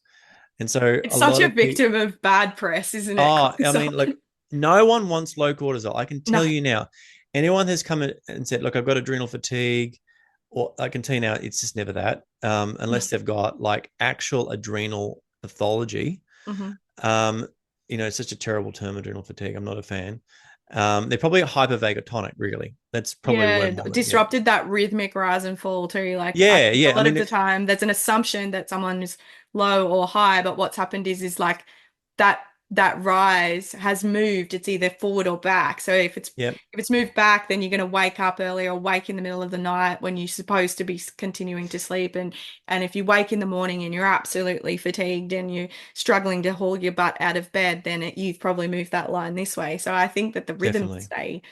And so It's a such lot a of people, victim of bad press, isn't it? I mean, Cortisol. look, no one wants low cortisol. I can tell No. you now. Anyone has come in and said, look, I've got adrenal fatigue, or I can tell you now, it's just never that, unless they've got like actual adrenal pathology. Hmm. Um, it's such a terrible term, adrenal fatigue. I'm not a fan. They're probably hypervagatonic, really. That's probably Yeah, when one, yeah. disrupted that rhythmic rise and fall too. Like I Yeah, think a yeah. I lot of mean, the time there's an assumption that someone is low or high, but what's happened is like that rise has moved. It's either forward or back. So yeah, if it's moved back, then you're going to wake up early or wake in the middle of the night when you're supposed to be continuing to sleep. And if you wake in the morning and you're absolutely fatigued and you're struggling to haul your butt out of bed, then you've probably moved that line this way. So I think that the rhythm definitely. stay,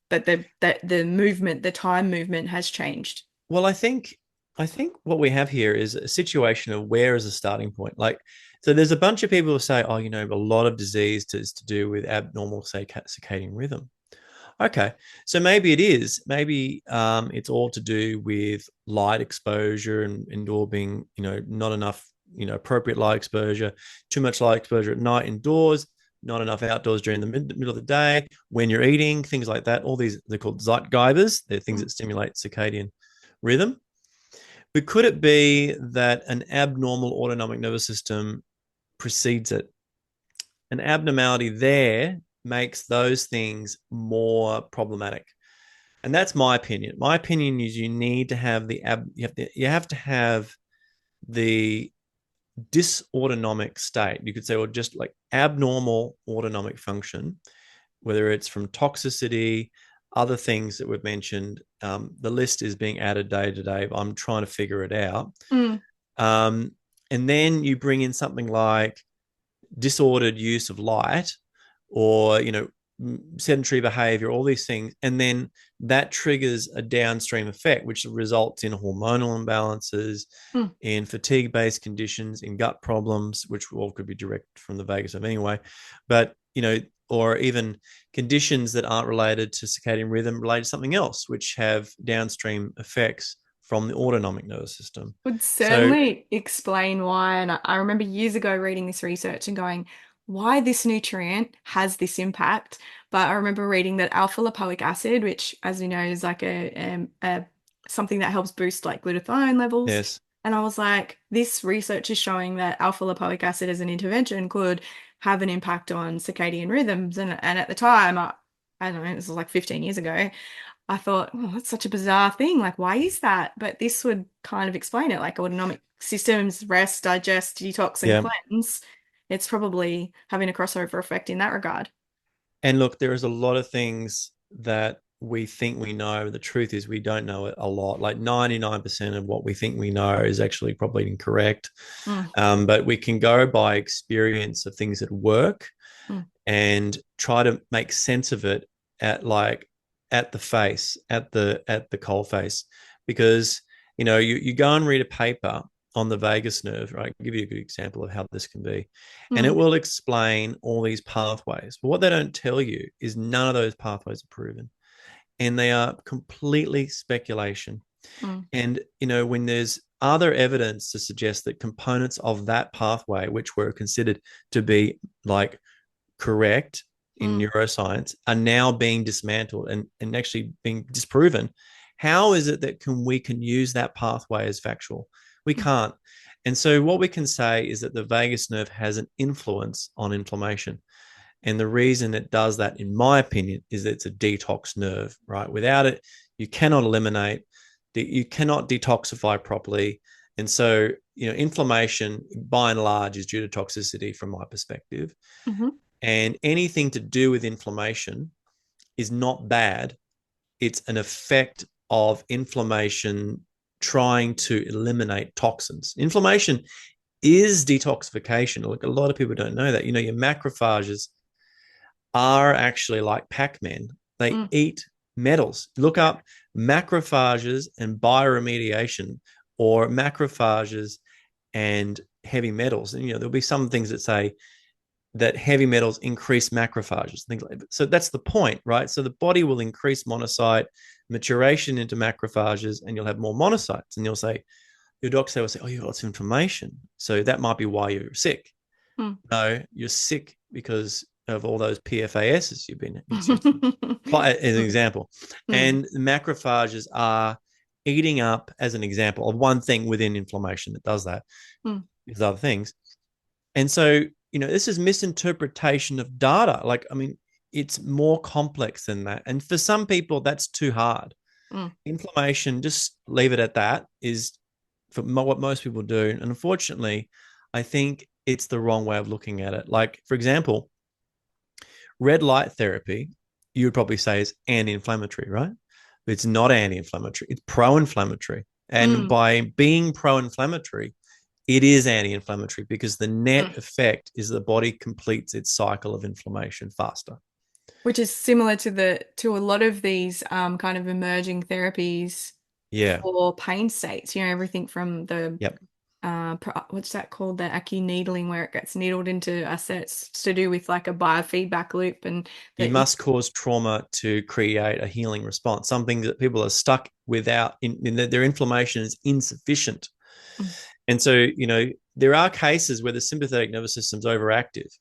but the movement, the time movement has changed. Well, I think what we have here is a situation of where is the starting point. Like, so there's a bunch of people who say, oh, a lot of disease is to do with abnormal, say, circadian rhythm. Okay, so maybe it is. Maybe it's all to do with light exposure and indoor being, not enough, appropriate light exposure, too much light exposure at night indoors. not enough outdoors during the middle of the day, when you're eating, things like that. All these, they're called zeitgebers. They're things that stimulate circadian rhythm. But could it be that an abnormal autonomic nervous system precedes it? An abnormality there makes those things more problematic. And that's my opinion. My opinion is you need to have you have to have the dysautonomic state. You could say, or just like abnormal autonomic function, whether it's from toxicity, other things that we've mentioned. The list is being added day to day. I'm trying to figure it out. Mm. Um, and then you bring in something like disordered use of light, or sedentary behavior, all these things, and then that triggers a downstream effect which results in hormonal imbalances, Mm. in fatigue-based conditions, in gut problems, which all could be direct from the vagus nerve anyway, but or even conditions that aren't related to circadian rhythm, related to something else, which have downstream effects from the autonomic nervous system. Would So certainly explain why. And I remember years ago reading this research and going, why this nutrient has this impact. But I remember reading that alpha lipoic acid, which, as we know, is like a something that helps boost like glutathione levels. yes, And I was like, this research is showing that alpha lipoic acid as an intervention could have an impact on circadian rhythms. And at the time, I don't know, this was like 15 years ago. I thought, oh, that's such a bizarre thing. Like, why is that? But this would kind of explain it. Like autonomic systems, rest, digest, detox, and yeah. cleanse. It's probably having a crossover effect in that regard. And look, there is a lot of things that we think we know. The truth is, we don't know it a lot. Like 99% of what we think we know is actually probably incorrect. Mm, But we can go by experience of things that work mm, and try to make sense of it at the face, at the coal face, because you go and read a paper on the vagus nerve, right? I'll give you a good example of how this can be. And it mm, will explain all these pathways. But what they don't tell you is none of those pathways are proven. And they are completely speculation. mm, And, when there's other evidence to suggest that components of that pathway, which were considered to be like correct in mm, neuroscience, are now being dismantled and actually being disproven, how is it that we can use that pathway as factual? We mm, can't. And so what we can say is that the vagus nerve has an influence on inflammation. And the reason it does that, in my opinion, is that it's a detox nerve, right? Without it, you cannot eliminate, you cannot detoxify properly. And so, inflammation by and large is due to toxicity from my perspective. mhm, And anything to do with inflammation is not bad. It's an effect of inflammation trying to eliminate toxins. Inflammation is detoxification. Like, a lot of people don't know that. Your macrophages are actually like Pac-Man. They mm, eat metals. Look up macrophages and bioremediation, or macrophages and heavy metals. And there'll be some things that say that heavy metals increase macrophages, things like that. So that's the point, right? So the body will increase monocyte maturation into macrophages, and you'll have more monocytes. And you'll say, your doctor will say, oh, you've got lots of inflammation, so that might be why you're sick. mm. No, you're sick because of all those PFASs you've been ingesting, as an example. Mm, And macrophages are eating up, as an example, of one thing within inflammation that does that. mm, There's other things. And so, this is misinterpretation of data. Like, I mean, it's more complex than that. And for some people, that's too hard. mm. Inflammation, just leave it at that, is for what most people do. And unfortunately, I think it's the wrong way of looking at it. Like, for example, red light therapy, you would probably say is anti-inflammatory, right? But it's not anti-inflammatory. It's pro-inflammatory. And Mm, by being pro-inflammatory, it is anti-inflammatory, because the mm. net effect is the body completes its cycle of inflammation faster. Which is similar to a lot of these kind of emerging therapies Yeah. for pain states. Everything from the Yep. what's that called? The needling, where it gets needled into assets to do with like a biofeedback loop, and You that. must cause trauma to create a healing response. Something that people are stuck without, in their inflammation is insufficient. Mm, And so, there are cases where the sympathetic nervous system is overactive.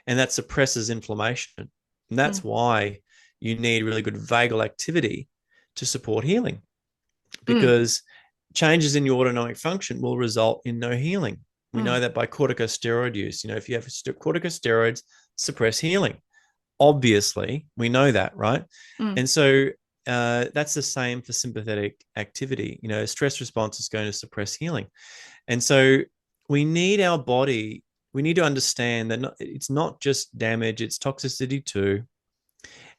and that suppresses inflammation. And that's Mm. why you need really good vagal activity to support healing, Mm. because changes in your autonomic function will result in no healing. We know Mm. that by corticosteroid use. If you have corticosteroids, suppress healing. Obviously, we know that, right? Mm. And so that's the same for sympathetic activity. Stress response is going to suppress healing. And so we need our body, we need to understand that it's not just damage, it's toxicity too.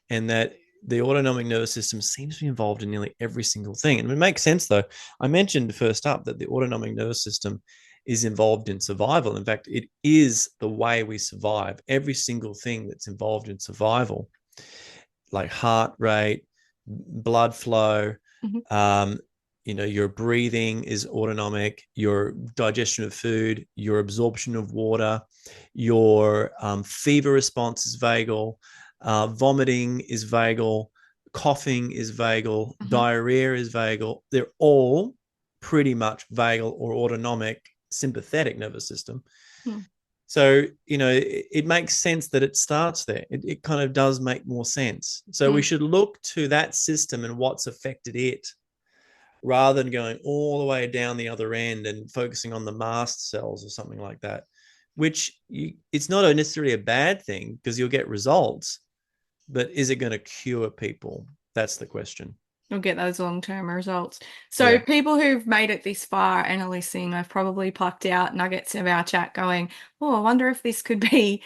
And that the autonomic nervous system seems to be involved in nearly every single thing. And it makes sense, though. I mentioned first up that the autonomic nervous system is involved in survival. In fact, it is the way we survive. Every single thing that's involved in survival, like heart rate, blood flow, Mm-hmm. your breathing is autonomic, your digestion of food, your absorption of water, your fever response is vagal, vomiting is vagal, coughing is vagal, Mm-hmm. diarrhea is vagal. They're all pretty much vagal or autonomic sympathetic nervous system. Mm. So, it makes sense that it starts there. It kind of does make more sense. So we Mm. should look to that system and what's affected it, rather than going all the way down the other end and focusing on the mast cells or something like that, which it's not necessarily a bad thing because you'll get results, but is it going to cure people? That's the question. You'll get those long-term results. So Yeah. people who've made it this far and are listening, I've probably plucked out nuggets of our chat going, oh, I wonder if this could be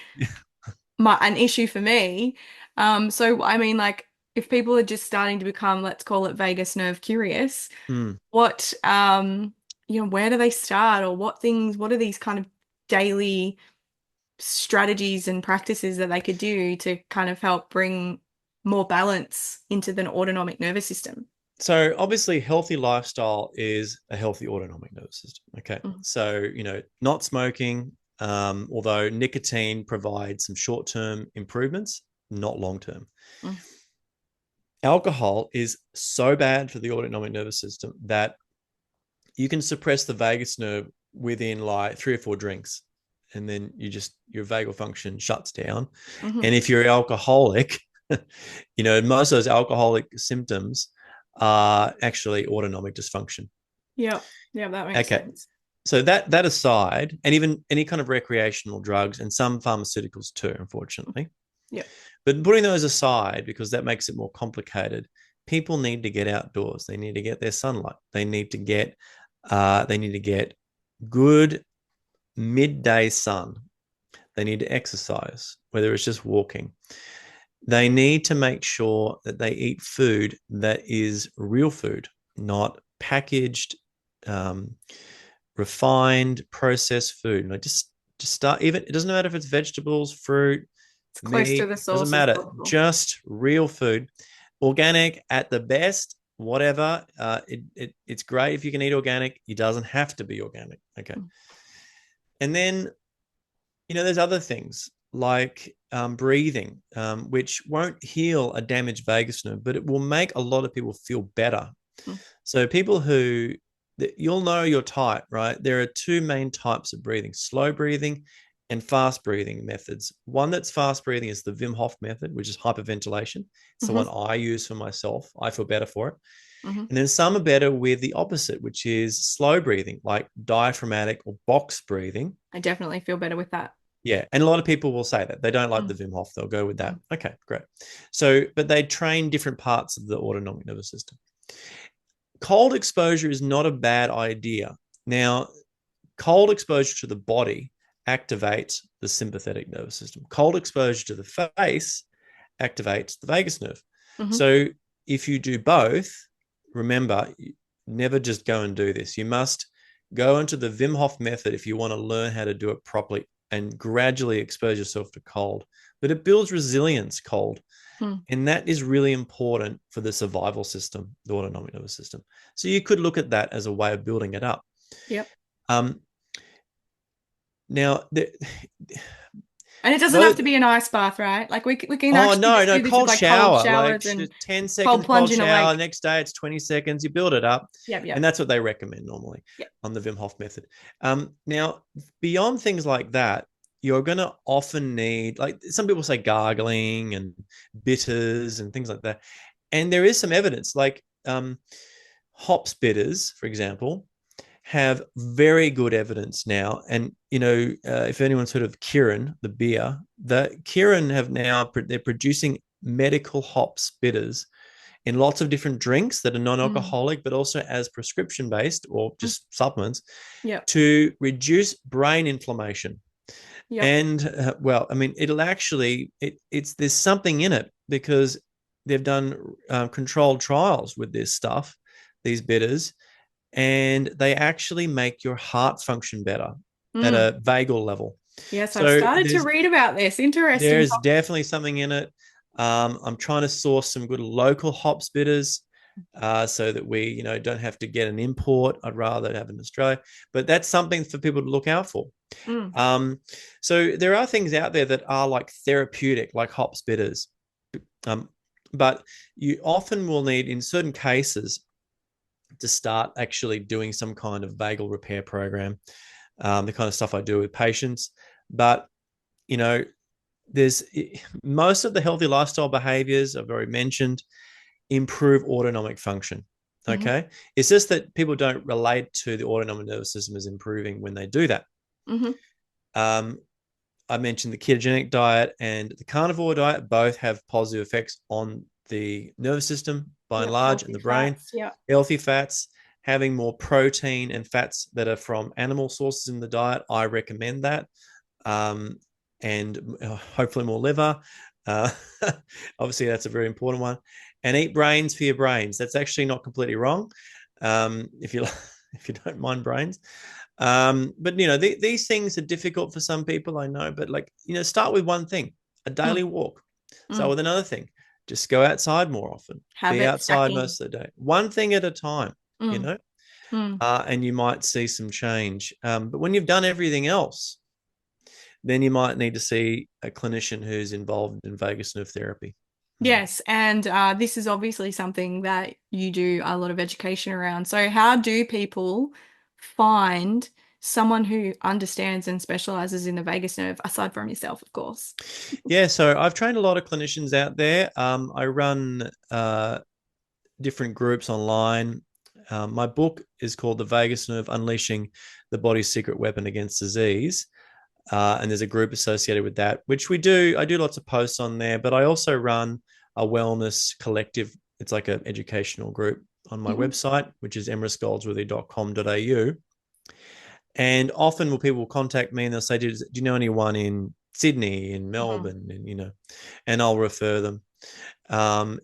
an issue for me. So I mean, like, if people are just starting to become, let's call it vagus nerve curious, Mm. what, where do they start, or what are these kind of daily strategies and practices that they could do to kind of help bring more balance into the autonomic nervous system? So obviously healthy lifestyle is a healthy autonomic nervous system. Okay. Mm. So, not smoking, although nicotine provides some short-term improvements, not long-term. Mm. Alcohol is so bad for the autonomic nervous system that you can suppress the vagus nerve within like 3 or 4 drinks, and then your vagal function shuts down. Mm-hmm. And if you're alcoholic, most of those alcoholic symptoms are actually autonomic dysfunction. Yeah, yeah, that makes Okay. sense. So that aside, and even any kind of recreational drugs and some pharmaceuticals too, unfortunately. Yeah. But putting those aside, because that makes it more complicated, people need to get outdoors. They need to get their sunlight. They need to get good midday sun. They need to exercise, whether it's just walking. They need to make sure that they eat food that is real food, not packaged, refined, processed food. Just start. Even it doesn't matter if it's vegetables, fruit, It's close to meat. the Doesn't source as matter. possible. Just real food, organic at the best. Whatever. It's great if you can eat organic. It doesn't have to be organic. Okay. Mm. And then there's other things like breathing, which won't heal a damaged vagus nerve, but it will make a lot of people feel better. Mm. So people you'll know your type, right? There are 2 main types of breathing: slow breathing and fast breathing methods. One that's fast breathing is the Wim Hof method, which is hyperventilation. It's the Mm-hmm. one I use for myself. I feel better for it. Mm-hmm. And then some are better with the opposite, which is slow breathing, like diaphragmatic or box breathing. I definitely feel better with that. Yeah. And a lot of people will say that they don't like Mm. the Wim Hof. They'll go with that. Mm. Okay, great. So, but they train different parts of the autonomic nervous system. Cold exposure is not a bad idea. Now, cold exposure to the body activates the sympathetic nervous system. Cold exposure to the face activates the vagus nerve. Mm-hmm. So if you do both, remember, never just go and do this. You must go into the Wim Hof method if you want to learn how to do it properly and gradually expose yourself to cold. But it builds resilience, cold. Mm. And that is really important for the survival system, the autonomic nervous system. So you could look at that as a way of building it up. Yep. Now, And it doesn't have to be an ice bath, right? Like we can oh actually just no, do this with cold like shower, cold showers like and 10 cold seconds plunge cold in a shower. lake. Next day it's 20 seconds. You build it up, Yep, yep. and that's what they recommend normally Yep. on the Wim Hof method. Now, beyond things like that, you're going to often need, like some people say, gargling and bitters and things like that. And there is some evidence, like hops bitters, for example, have very good evidence now. And, if anyone's heard of Kirin, the beer, the Kirin they're producing medical hops bitters in lots of different drinks that are non-alcoholic, but also as prescription based or just supplements Yep. to reduce brain inflammation. Yep. And well, I mean, it'll actually it's there's something in it because they've done controlled trials with this stuff, these bitters, and they actually make your heart function better at Mm. a vagal level. Yes, I've So started to read about this. Interesting. there's definitely something in it. I'm trying to source some good local hops bitters so that we, don't have to get an import. I'd rather have in Australia, but that's something for people to look out for. Mm. So there are things out there that are like therapeutic, like hops bitters. But you often will need, in certain cases, to start actually doing some kind of vagal repair program, the kind of stuff I do with patients. But, there's most of the healthy lifestyle behaviors I've already mentioned improve autonomic function. Mm-hmm. Okay. It's just that people don't relate to the autonomic nervous system as improving when they do that. Mm-hmm. I mentioned the ketogenic diet and the carnivore diet both have positive effects on the nervous system by and large and the brain. Yeah. Healthy fats, having more protein and fats that are from animal sources in the diet, I recommend that. And hopefully more liver. Obviously, that's a very important one. And eat brains for your brains. That's actually not completely wrong, if you if you don't mind brains. But these things are difficult for some people, I know. But start with one thing: a daily walk. Start with another thing: just go outside more often. Be Habit outside stacking. most of the day. One thing at a time. And you might see some change. But when you've done everything else, then you might need to see a clinician who's involved in vagus nerve therapy. Yes, and this is obviously something that you do a lot of education around. So how do people find someone who understands and specializes in the vagus nerve, aside from yourself, of course? Yeah, so I've trained a lot of clinicians out there. I run different groups online. My book is called The Vagus Nerve: Unleashing the Body's Secret Weapon Against Disease. And there's a group associated with that, which we do. I do lots of posts on there, but I also run a wellness collective. It's like an educational group on my website, which is emrysgoldsworthy.com.au. And often people will contact me and they'll say, do you know anyone in Sydney, in Melbourne, and I'll refer them.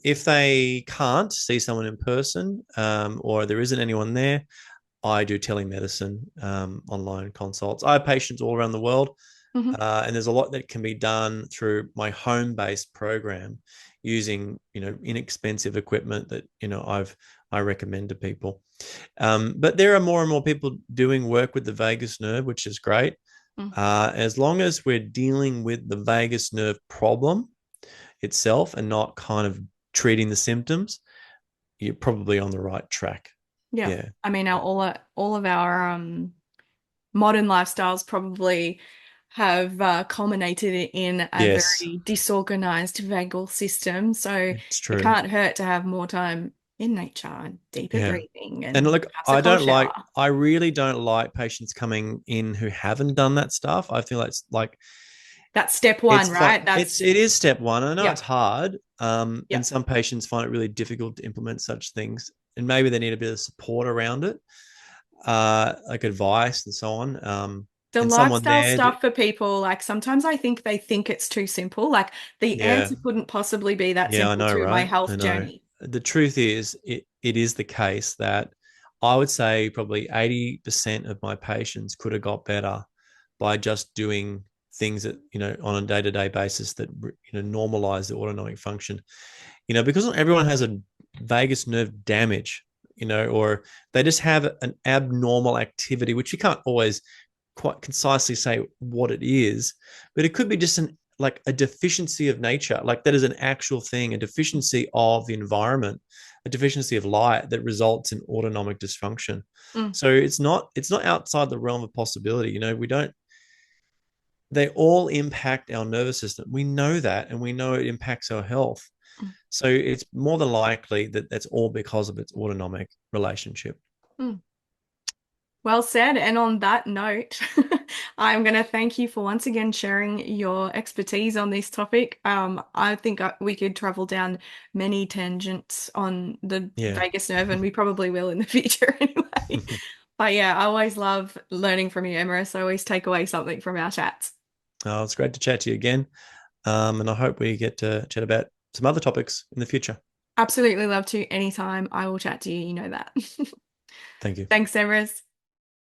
If they can't see someone in person, or there isn't anyone there, I do telemedicine, online consults. I have patients all around the world, and there's a lot that can be done through my home-based program using, inexpensive equipment that, I recommend to people. But there are more and more people doing work with the vagus nerve, which is great. As long as we're dealing with the vagus nerve problem itself and not kind of treating the symptoms, you're probably on the right track. Yeah. I mean, all of our modern lifestyles probably have culminated in a very disorganized vagal system. So it's true. it can't hurt to have more time in nature and deeper breathing and look, I really don't like patients coming in who haven't done that stuff. I feel like that's step one, right? It is step one. I know it's hard. And some patients find it really difficult to implement such things. And maybe they need a bit of support around it, like advice and so on. The and lifestyle stuff for people, like sometimes I think they think it's too simple. Like the answer couldn't possibly be that simple I know, to right? my health journey. The truth is, it is the case that I would say probably 80% of my patients could have got better by just doing things that, on a day-to-day basis that, normalize the autonomic function. Because not everyone has a vagus nerve damage, or they just have an abnormal activity, which you can't always quite concisely say what it is, but it could be just a deficiency of nature, like that is an actual thing, a deficiency of the environment, a deficiency of light that results in autonomic dysfunction. So it's not outside the realm of possibility. We don't they all impact our nervous system. We know that, and we know it impacts our health. So it's more than likely that that's all because of its autonomic relationship. Mm. Well said. And on that note, I'm going to thank you for once again sharing your expertise on this topic. I think we could travel down many tangents on the Yeah. vagus nerve, and we probably will in the future anyway. But yeah, I always love learning from you, Emrys. I always take away something from our chats. Oh, it's great to chat to you again. And I hope we get to chat about some other topics in the future. Absolutely love to anytime. I will chat to you. You know that. Thank you. Thanks, Emrys.